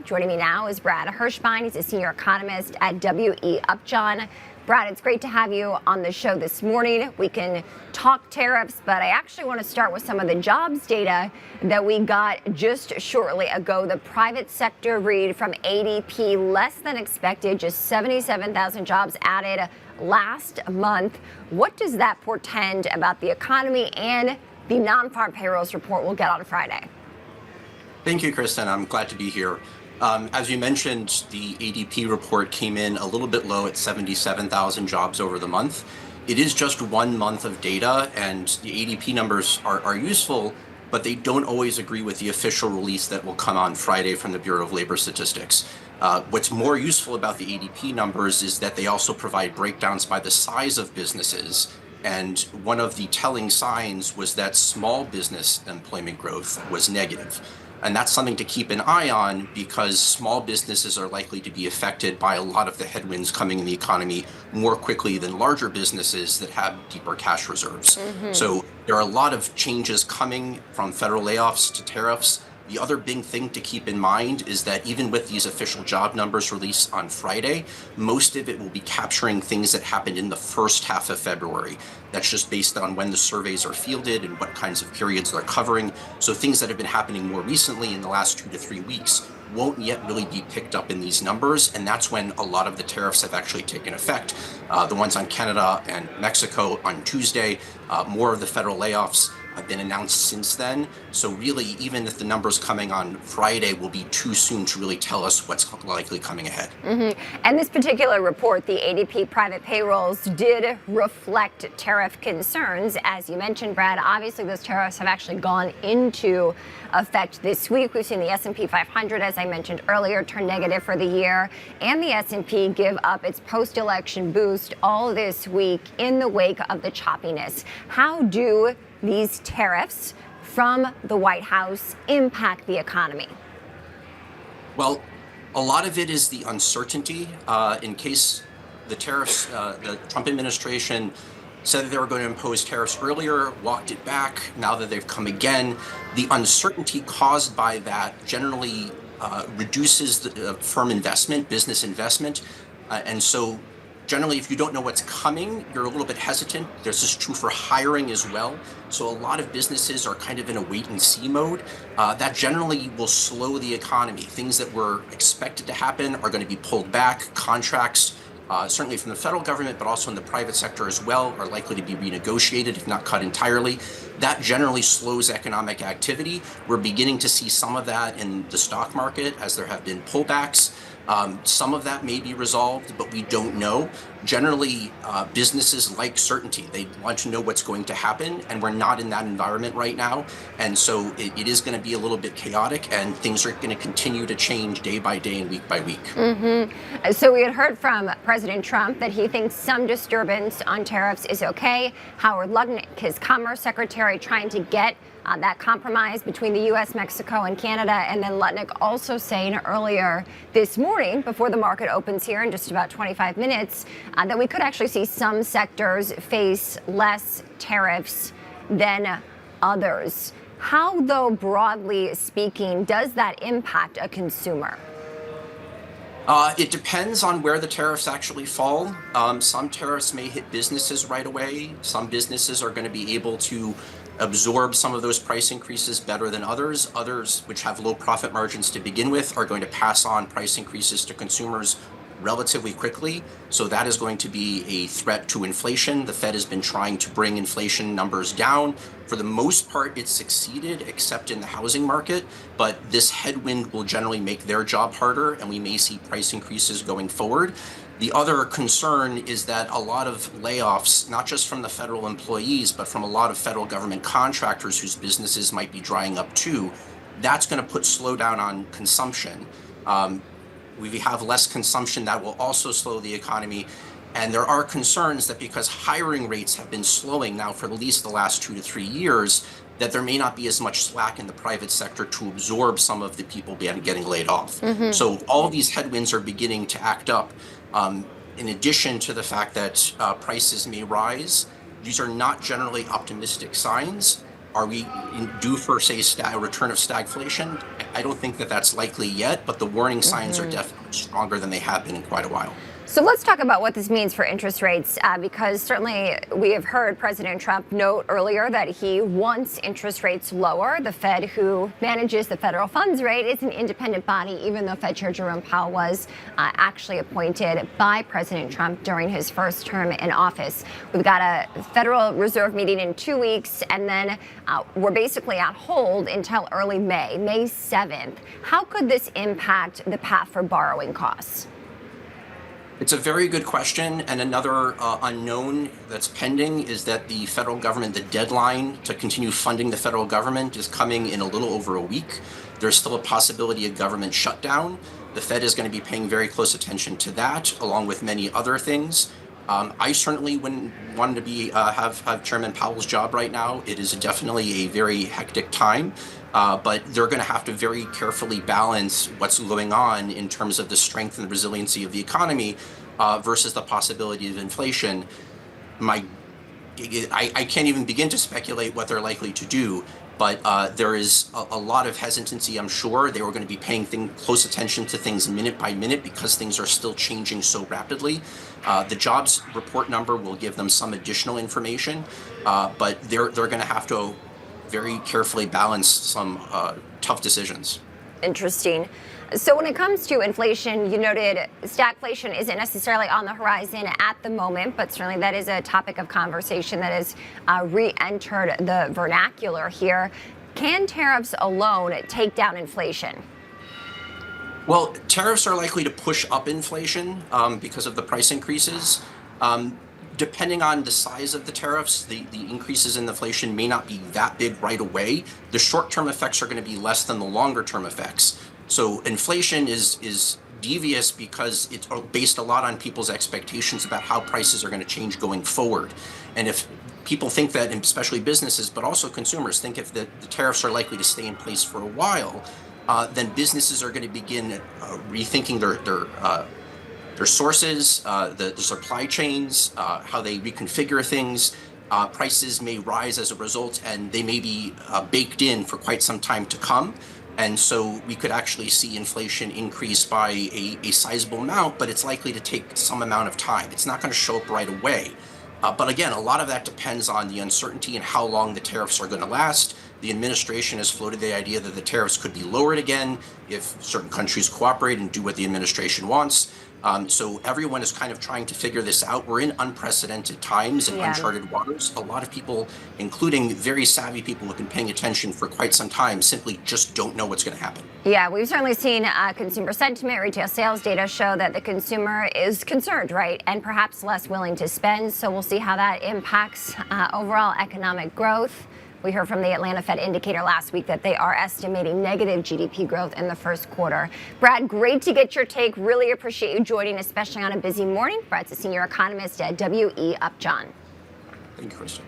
Joining me now is Brad Hershbein. He's a senior economist at Upjohn. Brad, it's great to have you on the show this morning. We can talk tariffs, but I actually want to start with some of the jobs data that we got just shortly ago. The private sector read from ADP, less than expected, just 77,000 jobs added last month. What does that portend about the economy and the non-farm payrolls report we'll get on Friday? Thank you, Kristen. I'm glad to be here. As you mentioned, the ADP report came in a little bit low at 77,000 jobs over the month. It is just 1 month of data, and the ADP numbers are useful, but they don't always agree with the official release that will come on Friday from the Bureau of Labor Statistics. What's more useful about the ADP numbers is that they also provide breakdowns by the size of businesses. And one of the telling signs was that small business employment growth was negative. And that's something to keep an eye on because small businesses are likely to be affected by a lot of the headwinds coming in the economy more quickly than larger businesses that have deeper cash reserves. So there are a lot of changes coming from federal layoffs to tariffs. The other big thing to keep in mind is that even with these official job numbers released on Friday, most of it will be capturing things that happened in the first half of February. That's just based on when the surveys are fielded and what kinds of periods they're covering. So things that have been happening more recently in the last 2 to 3 weeks won't yet really be picked up in these numbers. And that's when a lot of the tariffs have actually taken effect. The ones on Canada and Mexico on Tuesday, more of the federal layoffs have been announced since then. So really, even if the numbers coming on Friday will be too soon to really tell us what's likely coming ahead. And this particular report, the ADP private payrolls, did reflect tariff concerns. As you mentioned, Brad, obviously those tariffs have actually gone into effect this week. We've seen the S&P 500, as I mentioned earlier, turn negative for the year, and the S&P give up its post-election boost all this week in the wake of the choppiness. How do these tariffs from the White House impact the economy? Well, a lot of it is the uncertainty. In case the tariffs, the Trump administration said that they were going to impose tariffs earlier, walked it back. Now that they've come again, the uncertainty caused by that generally reduces the firm investment, business investment. And so generally, if you don't know what's coming, you're a little bit hesitant. This is true for hiring as well. So a lot of businesses are kind of in a wait and see mode. That generally will slow the economy. Things that were expected to happen are going to be pulled back. Contracts, certainly from the federal government, but also in the private sector as well, are likely to be renegotiated, if not cut entirely. That generally slows economic activity. We're beginning to see some of that in the stock market as there have been pullbacks. Some of that may be resolved, but we don't know. Generally, businesses like certainty. They want to know what's going to happen, and we're not in that environment right now. And so it is going to be a little bit chaotic, and things are going to continue to change day by day and week by week. So we had heard from President Trump that he thinks some disturbance on tariffs is okay. Howard Lutnick, his Commerce Secretary, trying to get that compromise between the U.S., Mexico, and Canada. And then Lutnick also saying earlier this morning, before the market opens here in just about 25 minutes, that we could actually see some sectors face less tariffs than others. How, though, broadly speaking, does that impact a consumer? It depends on where the tariffs actually fall. Some tariffs may hit businesses right away. Some businesses are going to be able to absorb some of those price increases better than others. Others, which have low profit margins to begin with, are going to pass on price increases to consumers relatively quickly. So that is going to be a threat to inflation. The Fed has been trying to bring inflation numbers down. For the most part, it's succeeded, except in the housing market. But this headwind will generally make their job harder, and we may see price increases going forward. The other concern is that a lot of layoffs, not just from the federal employees, but from a lot of federal government contractors whose businesses might be drying up too, that's going to put slowdown on consumption. We have less consumption that will also slow the economy. And there are concerns that because hiring rates have been slowing now for at least the last 2 to 3 years, that there may not be as much slack in the private sector to absorb some of the people getting laid off. So all of these headwinds are beginning to act up. In addition to the fact that prices may rise, these are not generally optimistic signs. Are we due for, say, a return of stagflation? I don't think that that's likely yet, but the warning signs are definitely stronger than they have been in quite a while. So let's talk about what this means for interest rates, because certainly we have heard President Trump note earlier that he wants interest rates lower. The Fed, who manages the federal funds rate, is an independent body, even though Fed Chair Jerome Powell was actually appointed by President Trump during his first term in office. We've got a Federal Reserve meeting in 2 weeks, and then we're basically on hold until early May 7th. How could this impact the path for borrowing costs? It's a very good question, and another unknown that's pending is that the federal government, the deadline to continue funding the federal government is coming in a little over a week. There's still a possibility of government shutdown. The Fed is going to be paying very close attention to that, along with many other things. I certainly wouldn't want to be have Chairman Powell's job right now. It is definitely a very hectic time. But they're going to have to very carefully balance what's going on in terms of the strength and the resiliency of the economy versus the possibility of inflation. I can't even begin to speculate what they're likely to do, but there is a lot of hesitancy, I'm sure. They were going to be paying close attention to things minute by minute because things are still changing so rapidly. The jobs report number will give them some additional information, but they're going to have to very carefully balance some tough decisions. Interesting. So when it comes to inflation, you noted stagflation isn't necessarily on the horizon at the moment, but certainly that is a topic of conversation that has re-entered the vernacular here. Can tariffs alone take down inflation? Well, tariffs are likely to push up inflation because of the price increases. Depending on the size of the tariffs, the increases in inflation may not be that big right away. The short-term effects are going to be less than the longer-term effects. So inflation is devious because it's based a lot on people's expectations about how prices are going to change going forward. And if people think that, and especially businesses, but also consumers, think if the tariffs are likely to stay in place for a while, then businesses are going to begin rethinking their sources, the supply chains, how they reconfigure things. Prices may rise as a result, and they may be baked in for quite some time to come. And so we could actually see inflation increase by a sizable amount, but it's likely to take some amount of time. It's not going to show up right away. But again, a lot of that depends on the uncertainty and how long the tariffs are going to last. The administration has floated the idea that the tariffs could be lowered again if certain countries cooperate and do what the administration wants. So everyone is kind of trying to figure this out. We're in unprecedented times and uncharted waters. A lot of people, including very savvy people who've been paying attention for quite some time, simply just don't know what's going to happen. Yeah, we've certainly seen consumer sentiment, retail sales data show that the consumer is concerned, right, and perhaps less willing to spend. So we'll see how that impacts overall economic growth. We heard from the Atlanta Fed indicator last week that they are estimating negative GDP growth in the first quarter. Brad, great to get your take. Really appreciate you joining, especially on a busy morning. Brad's a senior economist at WE Upjohn. Thank you, Kristen.